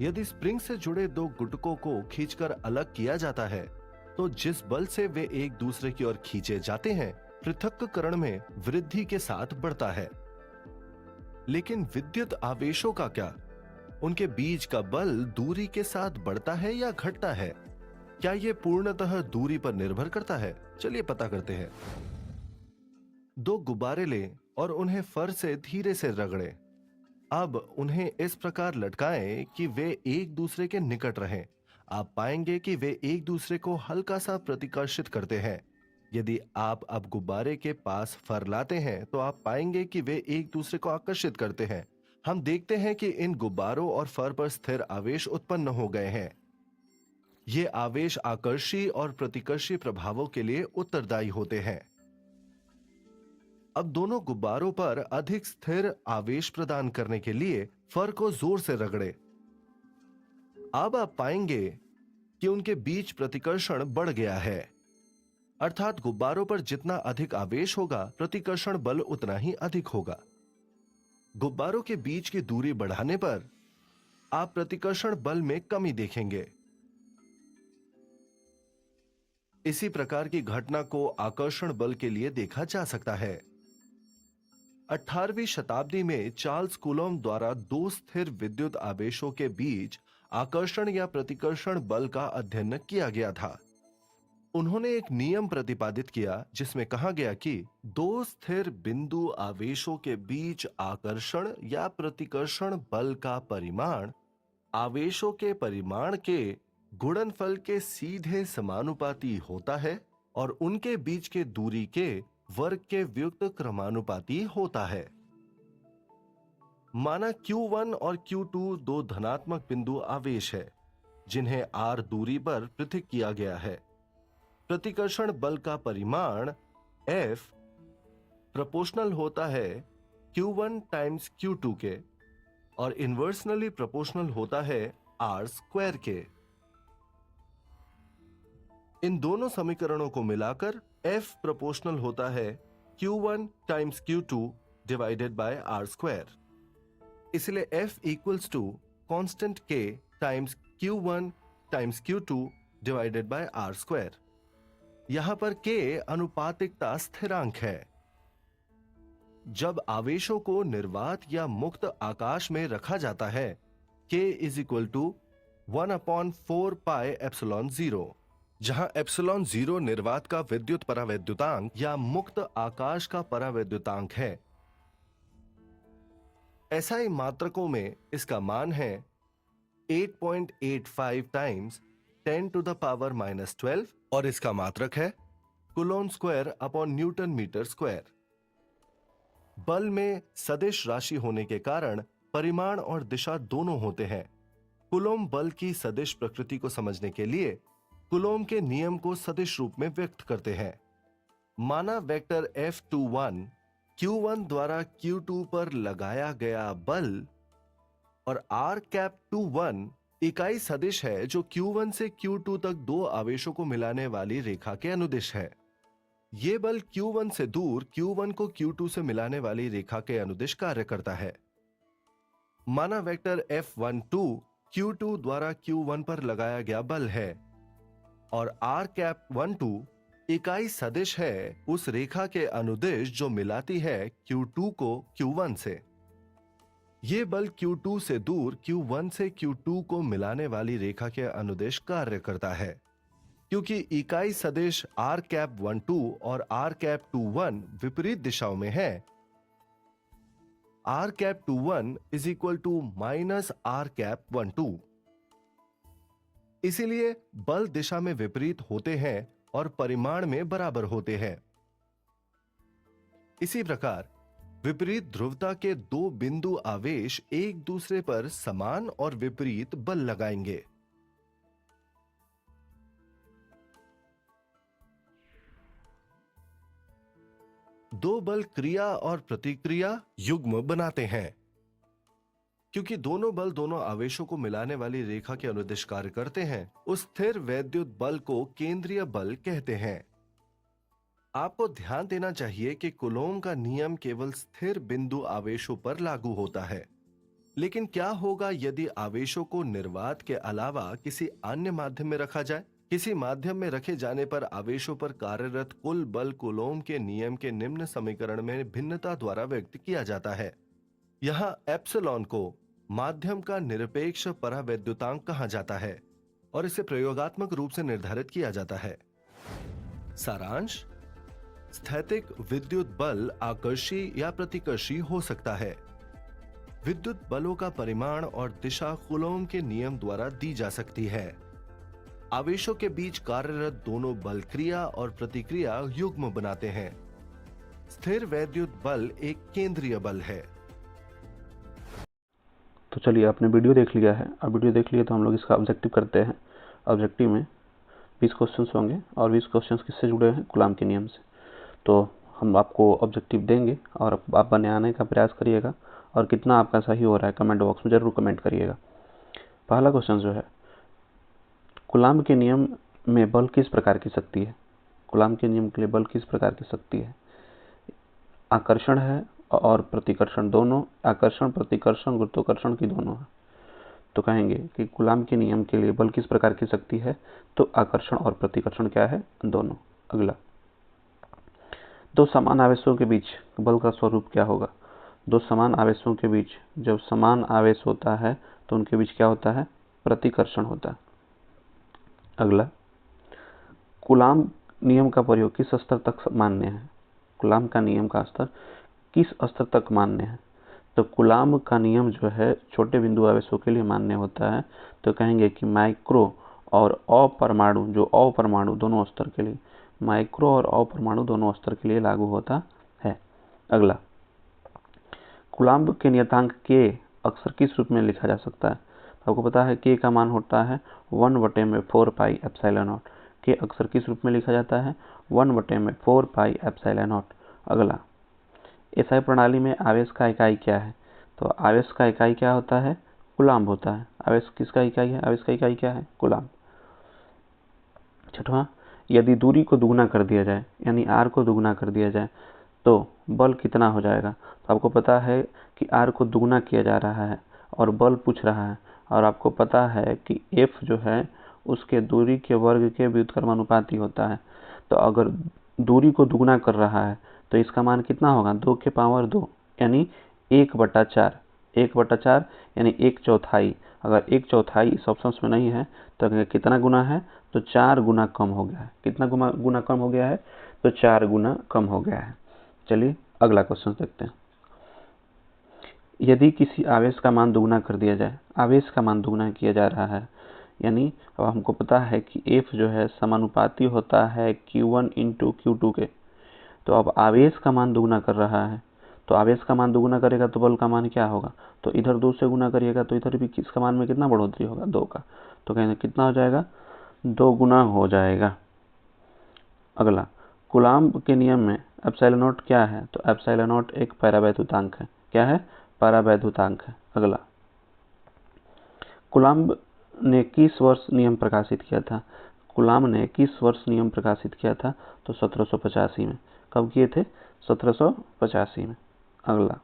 यदि स्प्रिंग से जुड़े दो गुटकों को खींचकर अलग किया जाता है, तो जिस बल से वे एक दूसरे की ओर खींचे जाते हैं, पृथक्करण में वृद्धि के साथ बढ़ता है। लेकिन विद्युत आवेशों का क्या? उनके बीच का बल दूरी के साथ बढ़ता है या घटता है? क्या यह पूर्णतः दूरी पर निर्भर करता है? चलिए पता करते हैं। दो गुब्बारे लें और उन्हें फर से धीरे से रगड़ें। अब उन्हें इस प्रकार लटकाएं कि वे एक दूसरे के निकट रहें। आप पाएंगे कि वे एक दूसरे को हल्का सा प्रतिकर्षित करते हैं। यदि आप अब गुब्बारे के पास फर लाते हैं, तो आप पाएंगे कि वे एक दूसरे को आकर्षित करते हैं। हम देखते हैं कि इन गुब्बारों और फर पर स्थिर आवेश उत्पन्न हो गए हैं। ये आवेश आकर्षी और प्रतिकर्षी प्रभावों के लिए उत्तरदायी होते हैं। अब दोनों गुब्बारों पर अधिक स्थिर आवेश प्रदान करने के लिए फर को जोर से रगड़ें। अब आप पाएंगे कि उनके बीच प्रतिकर्षण बढ़ गया है। अर्थात गुब्बारों पर जितना अधिक आवेश होगा, प्रतिकर्षण बल उतना ही अधिक होगा। गुब्बारों के बीच की दूरी बढ़ाने पर आप प्रतिकर्षण बल में कमी देखेंगे। इसी प्रकार की घटना को आकर्षण बल के लिए देखा जा सकता है। 18वीं शताब्दी में चार्ल्स कूलॉम द्वारा दो स्थिर विद्युत आवेशों के बीच आकर्षण या प्रतिकर्षण बल का अध्ययन किया गया था। उन्होंने एक नियम प्रतिपादित किया जिसमें कहा गया कि दो स्थिर बिंदु आवेशों के बीच आकर्षण या प्रतिकर्षण बल का परिमाण आवेशों के परिमाण के गुणनफल के सीधे समानुपाती होता है और उनके बीच के दूरी के वर्ग के व्युक्त क्रमानुपाती होता है। माना Q1 और Q2 दो धनात्मक बिंदु आवेश है, जिन्हें r दूरी पर पृथक किया गया है। प्रतिकर्षण बल का परिमाण F प्रोपोर्शनल होता है Q1 टाइम्स Q2 के और इन्वर्सनली प्रोपोर्शनल होता है r स्क्वायर के। इन दोनों समीकरणों को मिलाकर F प्रोपोर्शनल होता है Q1 times Q2 divided by r square. इसलिए F equals to constant K times Q1 times Q2 divided by r square. यहां पर K अनुपातिकता स्थिरांक है। जब आवेशों को निर्वात या मुक्त आकाश में रखा जाता है, K is equal to 1/4 pi epsilon 0, जहां एप्सिलॉन 0 निर्वात का विद्युत परावैद्युतांक या मुक्त आकाश का परावैद्युतांक है। SI मात्रकों में इसका मान है 8.85 टाइम्स 10 टू द पावर -12 और इसका मात्रक है coulomb square upon newton metre square. बल में सदिश राशि होने के कारण परिमाण और दिशा दोनों होते हैं। कूलॉम बल की सदिश प्रकृति को समझने के लिए कूलॉम के नियम को सदिश रूप में व्यक्त करते हैं। माना वेक्टर F21 Q1 द्वारा Q2 पर लगाया गया बल और R∩21 इकाई सदिश है जो Q1 से Q2 तक दो आवेशों को मिलाने वाली रेखा के अनुदिश है। यह बल Q1 से दूर Q1 को Q2 से मिलाने वाली रेखा के अनुदिश कार्य करता है। माना वेक्टर F12 Q2 द्वारा Q1 पर लगाया गया बल है और R∩12 इकाई सदिश है उस रेखा के अनुदिश जो मिलाती है Q2 को Q1 से। यह बल Q2 से दूर Q1 से Q2 को मिलाने वाली रेखा के अनुदिश कार्य करता है। क्योंकि इकाई सदिश R∩12 और R∩21 विपरीत दिशाओं में है, R∩21 is equal to minus R∩12। इसीलिए बल दिशा में विपरीत होते हैं और परिमाण में बराबर होते हैं। इसी प्रकार विपरीत ध्रुवता के दो बिंदु आवेश एक दूसरे पर समान और विपरीत बल लगाएंगे। दो बल क्रिया और प्रतिक्रिया युग्म बनाते हैं। क्योंकि दोनों बल दोनों आवेशों को मिलाने वाली रेखा के अनुदिश कार्य करते हैं, उस स्थिर वैद्युत बल को केंद्रीय बल कहते हैं। आपको ध्यान देना चाहिए कि कूलॉम का नियम केवल स्थिर बिंदु आवेशों पर लागू होता है, लेकिन क्या होगा यदि आवेशों को निर्वात के अलावा किसी अन्य माध्यम में रखा जाए? किसी माध्यम में रखे जाने पर आवेशों पर कार्यरत कुल बल कूलोम के नियम के निम्न समीकरण में भिन्नता द्वारा व्यक्त किया जाता है। यहाँ एप्सिलॉन को माध्यम का निरपेक्ष परावैद्युतांक कहा जाता है और इसे प्रयोगात्मक रूप से निर्धारित किया जाता है। सारांश: स्थैतिक विद्युत बल आकर्षी या प्रतिकर्षी हो सकता है। विद्युत बलों का परिमाण और दिशा कूलोम के नियम द्वारा दी जा सकती है। आवेशों के बीच कार्यरत दोनों बल क्रिया और प्रतिक्रिया युग्म बनाते हैं। स्थिर वैद्युत बल एक केंद्रीय बल है। तो चलिए, आपने वीडियो देख लिया है। अब वीडियो देख लिया तो हम लोग इसका ऑब्जेक्टिव करते हैं। ऑब्जेक्टिव में 20 क्वेश्चंस होंगे और 20 क्वेश्चंस किससे जुड़े हैं? कूलाम के नियम से। तो हम आपको ऑब्जेक्टिव देंगे और आप बनाने का प्रयास करिएगा और कितना आपका सही हो रहा है कमेंट बॉक्स में जरूर कमेंट करिएगा। पहला क्वेश्चन जो है, कूलाम के नियम में बल किस प्रकार की शक्ति है? कूलाम के नियम के लिए बल किस प्रकार की शक्ति है? आकर्षण है और प्रतिकर्षण दोनों। आकर्षण, प्रतिकर्षण, गुरुत्वाकर्षण की दोनों है। तो कहेंगे कि कूलाम के नियम के लिए बल किस प्रकार की शक्ति है? तो आकर्षण और प्रतिकर्षण क्या है? दोनों। अगला, दो समान आवेशों के बीच बल का स्वरूप क्या होगा? दो समान आवेशों के बीच जब समान आवेश होता है तो उनके बीच क्या होता है? प्रतिकर्षण होता है। अगला, कूलाम नियम का प्रयोग किस स्तर तक मान्य है? कूलाम का नियम का स्तर किस स्तर तक मान्य है? तो कूलाम का नियम जो है छोटे बिंदु आवेशों के लिए मान्य होता है। तो कहेंगे कि माइक्रो और अपरमाणु, जो अपरमाणु दोनों स्तर के लिए, माइक्रो और अपरमाणु दोनों स्तर के लिए लागू होता है। अगला, कूलाम के नियतांक के अक्सर किस रूप में लिखा जा सकता है? आपको पता है के का मान होता है 1/4 पाई एप्सिलॉन नॉट। के अक्सर किस रूप में लिखा जाता है? 1/4 पाई एप्सिलॉन नॉट। अगला, एसआई प्रणाली में आवेश का इकाई क्या है? तो आवेश का इकाई क्या होता है? कूलाम होता है। आवेश किसका इकाई है? आवेश का इकाई क्या है? कूलाम। छठवां, यदि दूरी को दुगुना कर दिया जाए, यानी आर को दुगुना कर दिया जाए, तो बल कितना हो जाएगा? तो आपको पता है कि आर को दुगुना किया जा रहा है और बल पूछ रहा है, और आपको पता है कि एफ जो है उसके दूरी के वर्ग के व्युत्क्रमानुपाती होता है। तो अगर दूरी को दुगुना कर रहा है तो इसका मान कितना होगा? 2 के पावर 2, यानी 1/4। 1/4 यानी 1/4। अगर 1/4 इस ऑप्शन में नहीं है तो कितना गुना है? तो 4 गुना कम हो गया है। कितना गुना कम हो गया है? तो 4 गुना कम हो गया है। चलिए अगला क्वेश्चन देखते हैं। यदि किसी आवेश का मान दुगुना कर दिया जाए, आवेश का मान दुगुना किया जा रहा है, यानी अब हमको पता है कि F जो है समानुपाती होता है Q1 × Q2 के। तो अब आवेश का मान दुगुना कर रहा है, तो आवेश का मान दुगुना करेगा तो बल का मान क्या होगा? तो इधर 2 से गुना करिएगा तो इधर भी किसका मान में कितना बढ़ोतरी होगा? 2 का। तो कहेंगे कितना हो जाएगा? 2 गुना हो जाएगा। अगला, कूलाम के नियम में एप्सिलॉन नॉट क्या है? तो एप्सिलॉन नॉट एक परावैद्युतांक है। क्या है? परावैद्युतांक है। अगला, कूलाम ने किस वर्ष नियम प्रकाशित किया था? कूलाम ने किस वर्ष नियम प्रकाशित किया था? तो 1785 में। कब किए थे? 1785 में। अगला,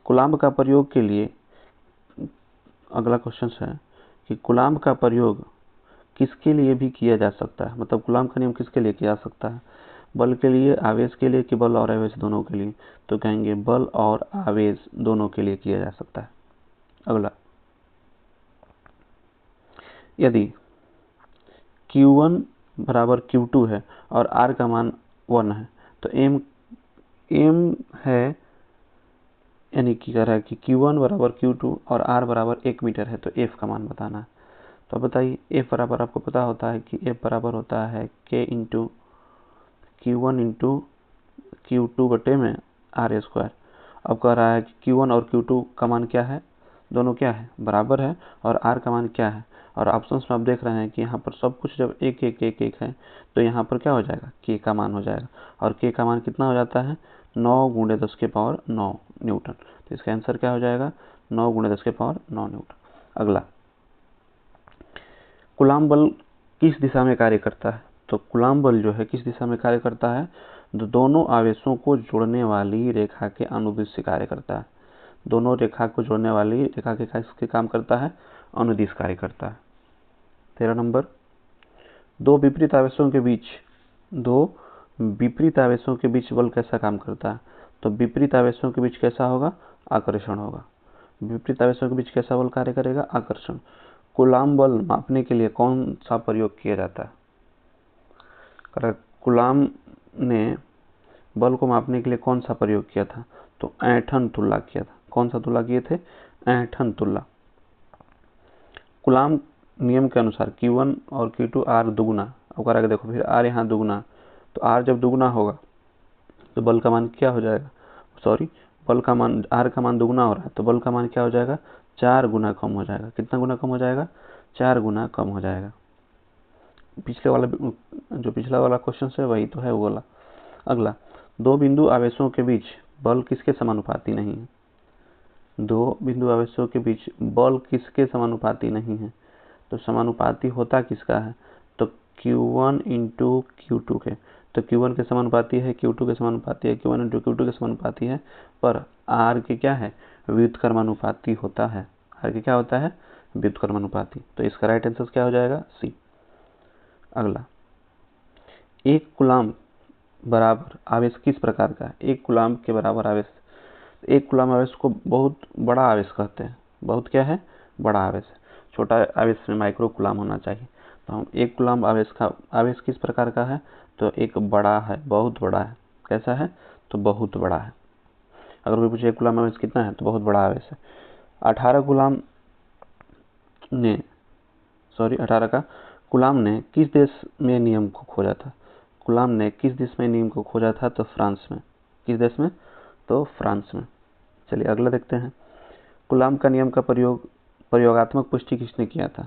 कूलाम का प्रयोग के लिए, अगला क्वेश्चन है कि कूलाम का प्रयोग किसके लिए भी किया जा सकता है? मतलब कूलाम का नियम किसके लिए किया जा सकता है? बल के लिए, आवेश के लिए, कि बल और आवेश दोनों के लिए? तो कहेंगे बल और आवेश दोनों के लिए किया जा सकता है। अगला, यदि Q1 बराबर Q2 है और R का मान 1 है, तो M है, यानी कि कह रहा है कि Q1 बराबर Q2 और R बराबर 1 मीटर है, तो F का मान बताना है। तो बताइए, F बराबर आपको पता होता है कि F बराबर होता है K × Q1 × Q2 बटे में R²। अब कह रहा है कि Q1 और Q2 का मान क्या है? दोनों क्या है? बराबर है। और R का मान क्या है? और ऑप्शंस में आप देख रहे हैं कि यहाँ पर सब कुछ जब 1 1 1 1 है तो यहाँ पर क्या हो जाएगा? K का मान हो जाएगा। और K का मान कितना हो जाता है? 9 × 10⁹ न्यूटन। तो इसका आंसर क्या हो जाएगा? 9 × 10⁹ न्यूटन। अगला, कूलाम बल किस दिशा में कार्य करता है? तो कूलाम बल जो है किस दिशा में कार्य करता है? दोनों आवेशों को जोड़ने वाली रेखा के अनुदिश से कार्य करता है। दोनों रेखा को जोड़ने वाली रेखा के किसके काम करता है? अनुदिश कार्य करता है। 13 नंबर, दो विपरीत आवेशों के बीच बल कैसा काम करता है? तो विपरीत आवेशों के बीच कैसा होगा? आकर्षण होगा। विपरीत आवेशों के बीच कैसा बल कार्य करेगा? आकर्षण। कूलाम बल मापने के लिए कौन सा प्रयोग किया जाता है? कूलाम ने बल को मापने के लिए कौन सा प्रयोग किया था? तो ऐंठन तुल्ला किया था। कौन सा तुल्ला किए थे? ऐंठन तुल्ला। कूलाम नियम के अनुसार Q1 और Q2 R दुगुना। अब करा के देखो, फिर R यहाँ दुगुना, तो R जब दुगुना होगा तो बल का मान क्या हो जाएगा? बल का मान, R का मान दुगुना हो रहा है तो बल का मान क्या हो जाएगा? 4 गुना कम हो जाएगा। कितना गुना कम हो जाएगा? 4 गुना कम हो जाएगा। पिछला वाला क्वेश्चन है वही तो है वो वाला। अगला, दो बिंदु आवेशों के बीच बल किसके समानुपाती नहीं है? दो बिंदु आवेशों के बीच बल किसके समानुपाती नहीं है? तो समानुपाती होता किसका है? तो Q1 इंटू Q2 के। तो Q1 के समानुपाती है, Q2 के समानुपाती है, Q1 इंटू Q2 के समानुपाती है, पर R के क्या है? व्युत्क्रमानुपाती होता है। R के क्या होता है? व्युत्क्रमानुपाती। तो इसका राइट आंसर क्या हो जाएगा? सी। अगला, एक कूलाम बराबर आवेश किस प्रकार का है? एक कूलाम के बराबर आवेश, एक कूलाम आवेश को बहुत बड़ा आवेश कहते हैं। बहुत क्या है? बड़ा आवेश। छोटा आवेश में माइक्रो कूलाम होना चाहिए। तो हम एक कूलाम आवेश किस प्रकार का है? तो एक बड़ा है, बहुत बड़ा है। कैसा है? तो बहुत बड़ा है। अगर कोई पूछे एक कूलाम आवेश कितना है, तो बहुत बड़ा आवेश है। 18 का कूलाम ने किस देश में नियम को खोजा था? कूलाम ने किस देश में नियम को खोजा था? तो फ्रांस में। किस देश में? तो फ्रांस में। चलिए अगला देखते हैं। कूलाम का नियम का प्रयोगात्मक पुष्टि किसने किया था?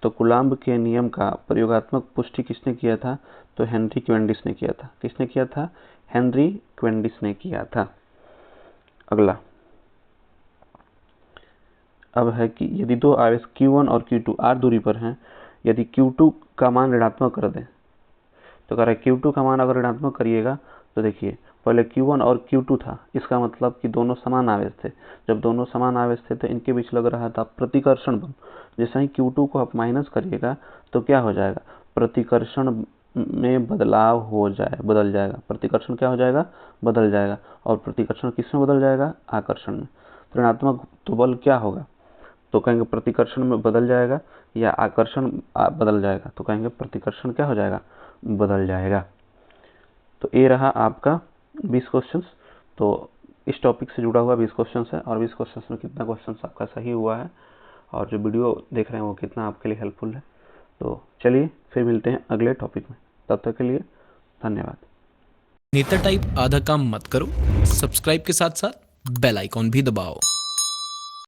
तो कूलाम के नियम का प्रयोगात्मक पुष्टि किसने किया था? तो हेनरी क्वेंडिस ने किया था। किसने किया था? हेनरी क्वेंडिस ने किया था। अगला, अब है कि यदि दो आवेश Q1 और Q2 r दूरी पर हैं, यदि Q2 का मान ऋणात्मक कर दें, तो कह रहा है Q2 का मान अगर ऋणात्मक करिएगा तो देखिए पहले Q1 और Q2 था, इसका मतलब कि दोनों समान आवेश थे। जब दोनों समान आवेश थे तो इनके बीच लग रहा था प्रतिकर्षण बल। जैसे ही Q2 को आप माइनस करिएगा तो क्या हो जाएगा? प्रतिकर्षण में बदल जाएगा। प्रतिकर्षण क्या हो जाएगा? बदल जाएगा। और प्रतिकर्षण किस में बदल जाएगा? आकर्षण में। ऋणात्मक तो बल क्या होगा? तो कहेंगे प्रतिकर्षण में बदल जाएगा, या आकर्षण बदल जाएगा, तो कहेंगे प्रतिकर्षण क्या हो जाएगा? बदल जाएगा। तो ये रहा आपका 20 क्वेश्चंस। तो इस टॉपिक से जुड़ा हुआ 20 क्वेश्चंस है, और 20 क्वेश्चंस में कितना क्वेश्चंस आपका सही हुआ है और जो वीडियो देख रहे हैं वो कितना आपके लिए हेल्पफुल है। तो चलिए फिर मिलते हैं अगले टॉपिक में। तब तक के लिए धन्यवाद। नेता टाइप आधा काम मत करो, सब्सक्राइब के साथ साथ बेल आइकॉन भी दबाओ।